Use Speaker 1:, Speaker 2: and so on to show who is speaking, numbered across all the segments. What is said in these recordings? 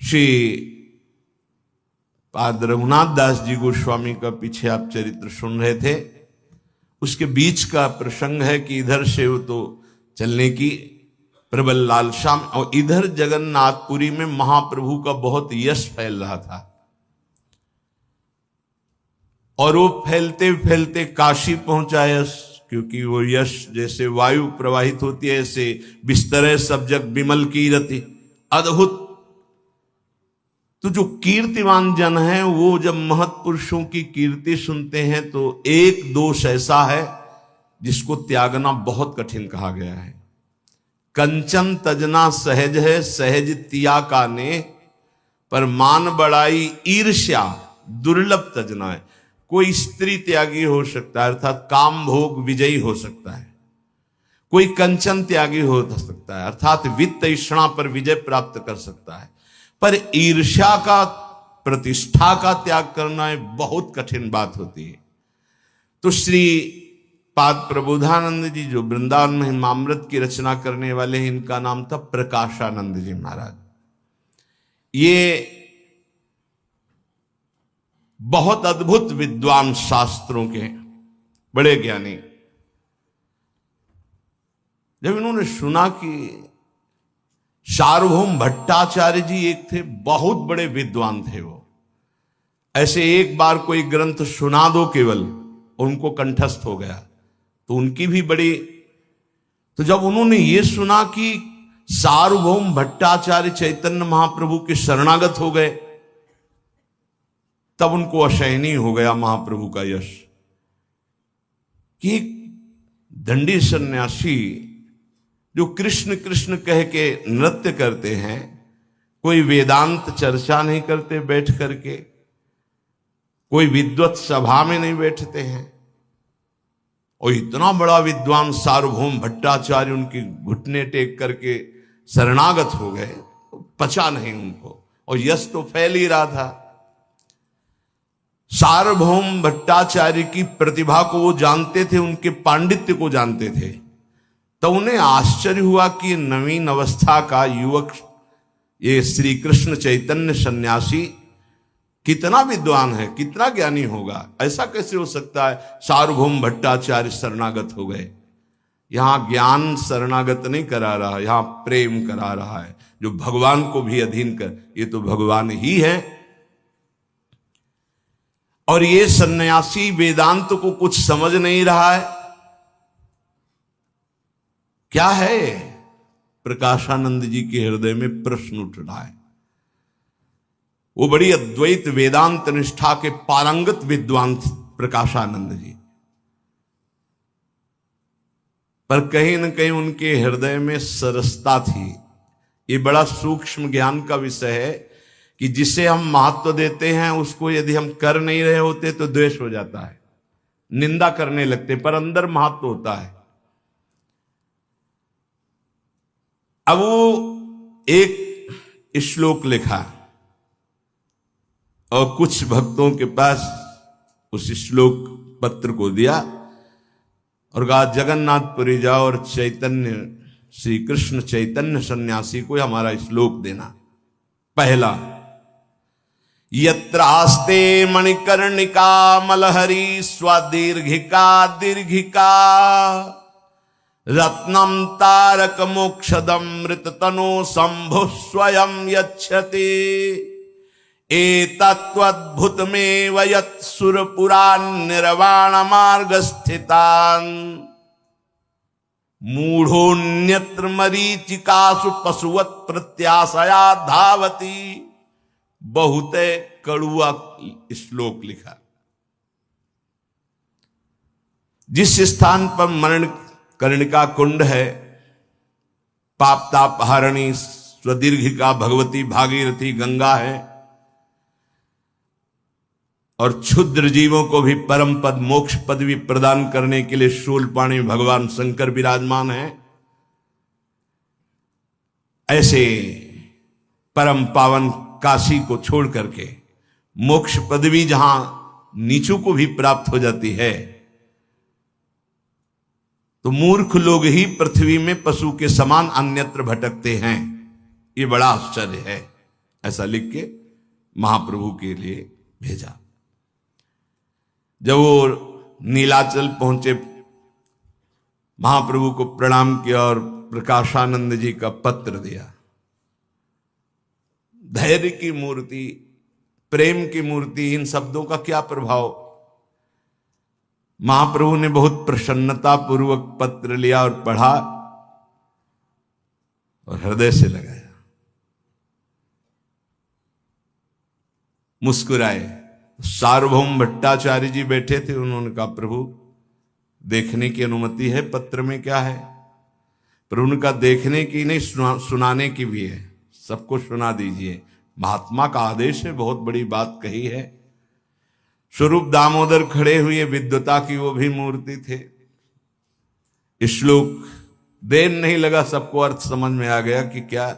Speaker 1: श्री पाद रघुनाथ दास जी गोस्वामी का पीछे आप चरित्र सुन रहे थे, उसके बीच का प्रसंग है कि इधर से वो तो चलने की प्रबल लालसा, और इधर जगन्नाथपुरी में महाप्रभु का बहुत यश फैल रहा था, और वो फैलते फैलते काशी पहुंचा यश, क्योंकि वो यश जैसे वायु प्रवाहित होती है ऐसे बिस्तरे सब जग विमल कीरति, अद्भुत। तो जो कीर्तिमान जन है वो जब महत्पुरुषों की कीर्ति सुनते हैं तो एक दोष ऐसा है जिसको त्यागना बहुत कठिन कहा गया है। कंचन तजना सहज है, सहज तिया का ने, पर मान बड़ाई ईर्ष्या दुर्लभ तजना है। कोई स्त्री त्यागी हो सकता है, अर्थात काम भोग विजयी हो सकता है, कोई कंचन त्यागी हो सकता है, अर्थात वित्त तृष्णा पर विजय प्राप्त कर सकता है, पर ईर्ष्या का, प्रतिष्ठा का त्याग करना बहुत कठिन बात होती है। तो श्री पाद प्रबोधानंद जी जो वृंदावन में हिमामृत की रचना करने वाले हैं, इनका नाम था प्रकाशानंद जी महाराज। ये बहुत अद्भुत विद्वान, शास्त्रों के बड़े ज्ञानी। जब इन्होंने सुना कि सार्वभौम भट्टाचार्य जी एक थे, बहुत बड़े विद्वान थे वो, ऐसे एक बार कोई ग्रंथ सुना दो केवल, उनको कंठस्थ हो गया, तो उनकी भी बड़ी। तो जब उन्होंने ये सुना कि सार्वभौम भट्टाचार्य चैतन्य महाप्रभु के शरणागत हो गए, तब उनको असहनीय हो गया महाप्रभु का यश, कि दंडी सन्यासी जो कृष्ण कृष्ण कह के नृत्य करते हैं, कोई वेदांत चर्चा नहीं करते बैठ करके, कोई विद्वत सभा में नहीं बैठते हैं, और इतना बड़ा विद्वान सार्वभौम भट्टाचार्य उनकी घुटने टेक करके शरणागत हो गए, पचा नहीं उनको, और यश तो फैल ही रहा था। सार्वभौम भट्टाचार्य की प्रतिभा को वो जानते थे, उनके पांडित्य को जानते थे, तो उन्हें आश्चर्य हुआ कि नवीन अवस्था का युवक, ये श्री कृष्ण चैतन्य सन्यासी कितना विद्वान है, कितना ज्ञानी होगा, ऐसा कैसे हो सकता है। सार्वभौम भट्टाचार्य शरणागत हो गए। यहां ज्ञान शरणागत नहीं करा रहा, यहां प्रेम करा रहा है, जो भगवान को भी अधीन कर, ये तो भगवान ही है। और ये सन्यासी वेदांत को कुछ समझ नहीं रहा है। क्या है? प्रकाशानंद जी के हृदय में प्रश्न उठ रहा है। वो बड़ी अद्वैत वेदांत निष्ठा के पारंगत विद्वान थे प्रकाशानंद जी, पर कहीं न कहीं उनके हृदय में सरसता थी। ये बड़ा सूक्ष्म ज्ञान का विषय है कि जिसे हम महत्व देते हैं उसको यदि हम कर नहीं रहे होते तो द्वेष हो जाता है, निंदा करने लगते, पर अंदर महत्व होता है। अब वो एक श्लोक लिखा और कुछ भक्तों के पास उस श्लोक पत्र को दिया और कहा जगन्नाथपुरी जाओ और चैतन्य, श्री कृष्ण चैतन्य सन्यासी को हमारा श्लोक देना। पहला, यत्रास्ते मणिकर्णिका मलहरी स्वदीर्घिका दीर्घिका रत्नम तारक मोक्षदम मृत तनो शंभु स्वयं यच्छति एतत्वद्भुतमेव यत् सुरपुरान् निर्वाण मार्ग स्थितान् मूढ़ोन्यत्र मरीचिकासु पशुवत् प्रत्याशया धावती। बहुत कड़ुआ श्लोक लिखा। जिस स्थान पर मरण कर्णिका कुंड है, पाप ताप हारणी स्वदीर्घिका भगवती भागीरथी गंगा है, और क्षुद्र जीवों को भी परम पद मोक्ष पदवी प्रदान करने के लिए शूलपाणी भगवान शंकर विराजमान है, ऐसे परम पावन काशी को छोड़ करके मोक्ष पदवी जहां नीचों को भी प्राप्त हो जाती है, तो मूर्ख लोग ही पृथ्वी में पशु के समान अन्यत्र भटकते हैं। ये बड़ा आश्चर्य है। ऐसा लिख के महाप्रभु के लिए भेजा। जब वो नीलाचल पहुंचे, महाप्रभु को प्रणाम किया और प्रकाशानंद जी का पत्र दिया। धैर्य की मूर्ति, प्रेम की मूर्ति, इन शब्दों का क्या प्रभाव। महाप्रभु ने बहुत प्रसन्नता पूर्वक पत्र लिया और पढ़ा और हृदय से लगाया, मुस्कुराए। सार्वभौम भट्टाचार्य जी बैठे थे, उन्होंने कहा प्रभु देखने की अनुमति है, पत्र में क्या है। प्रभु ने कहा देखने की नहीं, सुनाने की भी है, सबको सुना दीजिए, महात्मा का आदेश है, बहुत बड़ी बात कही है। स्वरूप दामोदर खड़े हुए, विद्वता की वो भी मूर्ति थे। श्लोक देर नहीं लगा, सबको अर्थ समझ में आ गया कि क्या।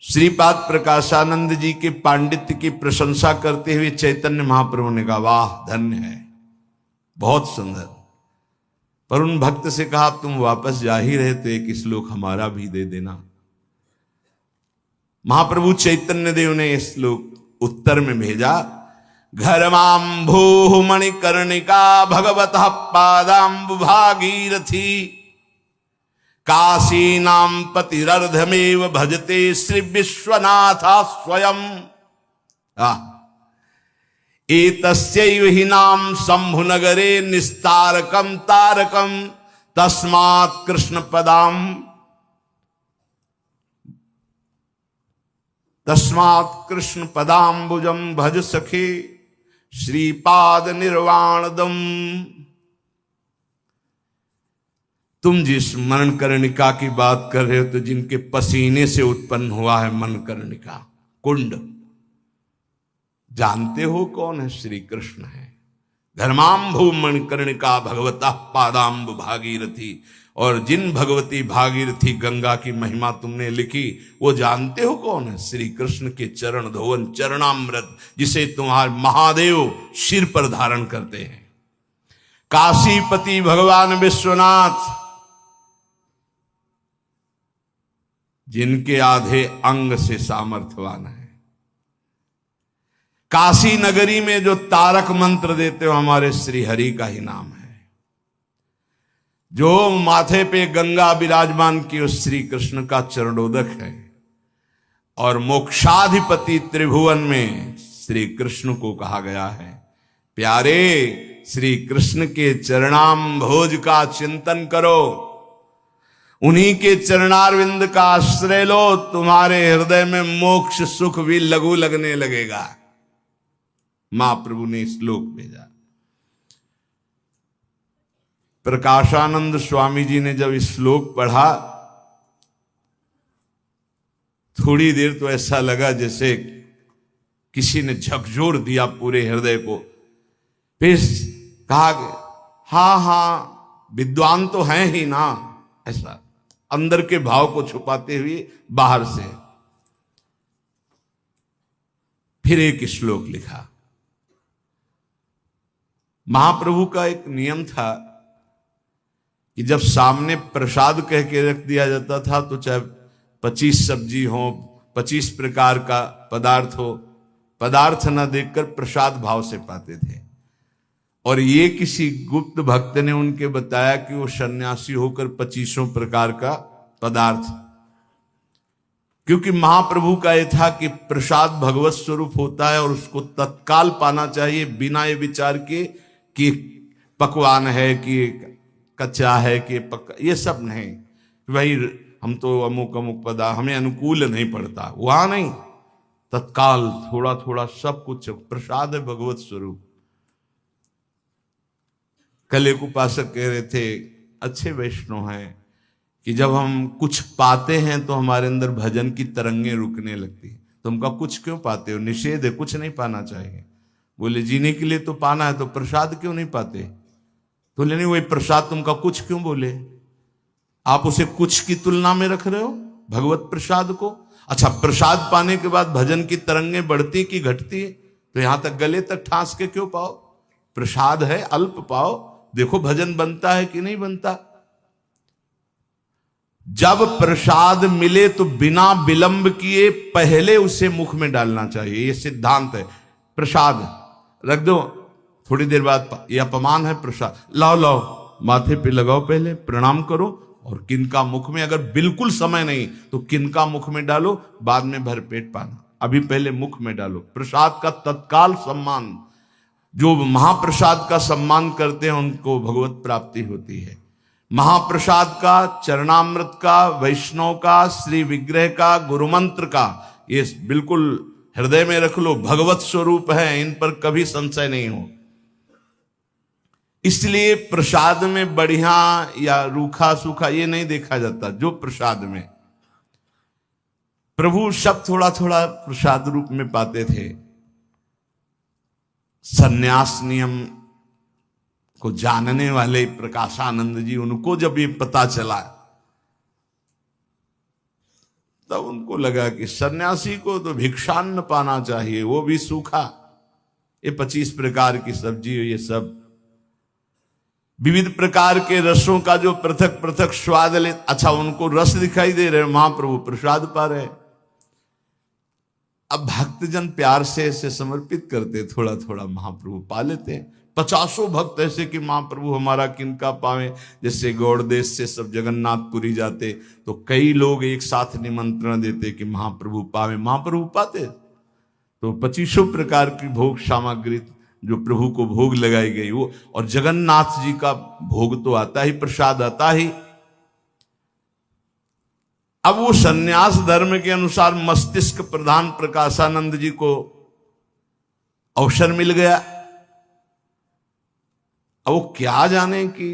Speaker 1: श्रीपाद प्रकाशानंद जी के पांडित्य की प्रशंसा करते हुए चैतन्य महाप्रभु ने कहा वाह धन्य है, बहुत सुंदर। पर उन भक्त से कहा तुम वापस जा ही रहे तो एक श्लोक हमारा भी दे देना। महाप्रभु चैतन्य देव ने इस श्लोक उत्तर में भेजा, घरमांभो मणिकर्णिका भगवतः पादाम्बु भागीरथी काशीनाम पतिरर्धमेव भजते श्री विश्वनाथा स्वयं। एतस्यैव हि नाम शंभु नगरे निस्तारकम तारकम तस्मात् कृष्ण पदाम तस्मात् कृष्ण पदाम्बुजम भज सखे श्रीपाद निर्वाणदम। तुम जिस मणिकर्णिका की बात कर रहे हो तो जिनके पसीने से उत्पन्न हुआ है मणिकर्णिका कुंड, जानते हो कौन है? श्री कृष्ण है। धर्मांभु मणिकर्णिका भगवता पादाम्ब भागीरथी, और जिन भगवती भागीरथी गंगा की महिमा तुमने लिखी वो जानते हो कौन है? श्री कृष्ण के चरण धोवन चरणामृत, जिसे तुम्हारे महादेव सिर पर धारण करते हैं। काशीपति भगवान विश्वनाथ, जिनके आधे अंग से सामर्थ्यवान है। काशी नगरी में जो तारक मंत्र देते हो हमारे श्री हरि का ही नाम है। जो माथे पे गंगा विराजमान की उस श्री कृष्ण का चरणोदक है। और मोक्षाधिपति त्रिभुवन में श्री कृष्ण को कहा गया है प्यारे श्री कृष्ण के चरणाम भोज का चिंतन करो, उन्हीं के चरणारविंद का आश्रय लो, तुम्हारे हृदय में मोक्ष सुख भी लघु लगने लगेगा। महाप्रभु ने श्लोक भेजा। प्रकाशानंद स्वामी जी ने जब इस श्लोक पढ़ा, थोड़ी देर तो ऐसा लगा जैसे किसी ने झकझोर दिया पूरे हृदय को। फिर कहा हाँ विद्वान तो हैं ही ना, ऐसा अंदर के भाव को छुपाते हुए बाहर से फिर एक श्लोक लिखा। महाप्रभु का एक नियम था कि जब सामने प्रसाद कह के रख दिया जाता था तो चाहे 25 सब्जी हो, 25 प्रकार का पदार्थ हो, पदार्थ न देखकर प्रसाद भाव से पाते थे। और ये किसी गुप्त भक्त ने उनके बताया कि वो सन्यासी होकर 25 प्रकार का पदार्थ, क्योंकि महाप्रभु का यह था कि प्रसाद भगवत स्वरूप होता है और उसको तत्काल पाना चाहिए, बिना ये विचार के कि पकवान है कि कच्चा है कि पक्का, ये सब नहीं। भाई हम तो अमुक अमुक पदार्थ हमें अनुकूल नहीं पड़ता, वहां नहीं, तत्काल थोड़ा थोड़ा सब कुछ प्रसाद है भगवत स्वरूप। कल एक उपासक कह रहे थे, अच्छे वैष्णव हैं, कि जब हम कुछ पाते हैं तो हमारे अंदर भजन की तरंगें रुकने लगती है। तुम का कुछ क्यों पाते हो? निषेध है, कुछ नहीं पाना चाहिए। बोले जीने के लिए तो पाना है, तो प्रसाद क्यों नहीं पाते? तो नहीं वही प्रसाद तुमका कुछ क्यों बोले? आप उसे कुछ की तुलना में रख रहे हो भगवत प्रसाद को। अच्छा, प्रसाद पाने के बाद भजन की तरंगें बढ़ती कि घटती है? तो यहां तक गले तक ठांस के क्यों पाओ? प्रसाद है, अल्प पाओ, देखो भजन बनता है कि नहीं बनता। जब प्रसाद मिले तो बिना विलंब किए पहले उसे मुख में डालना चाहिए। ये सिद्धांत है। प्रसाद रख दो, थोड़ी देर बाद ये अपमान है प्रसाद, लाओ लाओ माथे पे लगाओ, पहले प्रणाम करो और किनका मुख में, अगर बिल्कुल समय नहीं तो किनका मुख में डालो, बाद में भरपेट पाना, अभी पहले मुख में डालो। प्रसाद का तत्काल सम्मान, जो महाप्रसाद का सम्मान करते हैं उनको भगवत प्राप्ति होती है। महाप्रसाद का, चरणामृत का, वैष्णव का, श्री विग्रह का, गुरु मंत्र का, ये बिल्कुल हृदय में रख लो, भगवत स्वरूप है, इन पर कभी संशय नहीं हो। इसलिए प्रसाद में बढ़िया या रूखा सूखा ये नहीं देखा जाता। जो प्रसाद में प्रभु सब थोड़ा थोड़ा प्रसाद रूप में पाते थे। सन्यास नियम को जानने वाले प्रकाशानंद जी, उनको जब ये पता चला तब उनको लगा कि सन्यासी को तो भिक्षान्न पाना चाहिए, वो भी सूखा। ये 25 प्रकार की सब्जी, ये सब विविध प्रकार के रसों का जो पृथक पृथक स्वाद ले, अच्छा उनको रस दिखाई दे रहे, महाप्रभु प्रसाद पा रहे। अब भक्तजन प्यार से ऐसे समर्पित करते, थोड़ा थोड़ा महाप्रभु पा लेते। 50 भक्त ऐसे कि महाप्रभु हमारा किनका पावे। जैसे गौड़ देश से सब जगन्नाथपुरी जाते तो कई लोग एक साथ निमंत्रण देते कि महाप्रभु पावे, महाप्रभु पाते। तो 25 प्रकार की भोग सामग्री जो प्रभु को भोग लगाई गई वो, और जगन्नाथ जी का भोग तो आता ही, प्रसाद आता ही। अब वो सन्यास धर्म के अनुसार मस्तिष्क प्रधान प्रकाशानंद जी को अवसर मिल गया। अब वो क्या जाने कि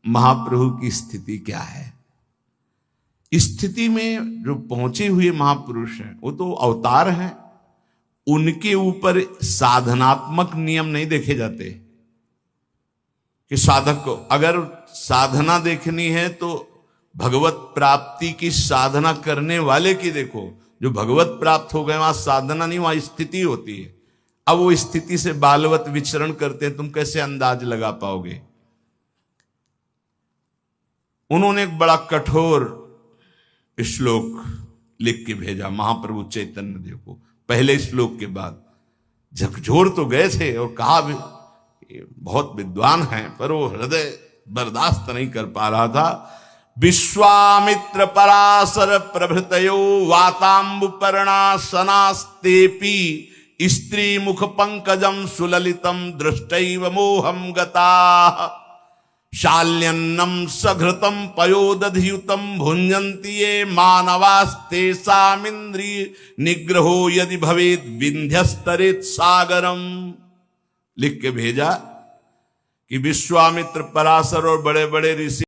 Speaker 1: महाप्रभु की स्थिति क्या है। स्थिति में जो पहुंचे हुए महापुरुष हैं वो तो अवतार हैं, उनके ऊपर साधनात्मक नियम नहीं देखे जाते कि साधक को अगर साधना देखनी है तो भगवत प्राप्ति की साधना करने वाले की देखो। जो भगवत प्राप्त हो गए वहां साधना नहीं, वहां स्थिति होती है। अब वो स्थिति से बालवत विचरण करते हैं, तुम कैसे अंदाज लगा पाओगे। उन्होंने एक बड़ा कठोर श्लोक लिख के भेजा महाप्रभु चैतन्य देव को। पहले श्लोक के बाद झकझोर तो गए थे और कहा भी बहुत विद्वान हैं, पर वो हृदय बर्दाश्त नहीं कर पा रहा था। विश्वामित्र पराशर प्रभृतयो वाताम्बुपर्णा सनास्तेपि स्त्री मुख पंकजम सुललितम दृष्टैव मोहम गता शाल्यन्नम सघृतम पयोदधियुतम भुंजन्ति ये मानवास्तेषामिन्द्रिय निग्रहो यदि भवेद विंध्यस्तरेत सागरम। लिख के भेजा कि विश्वामित्र पराशर और बड़े बड़े ऋषि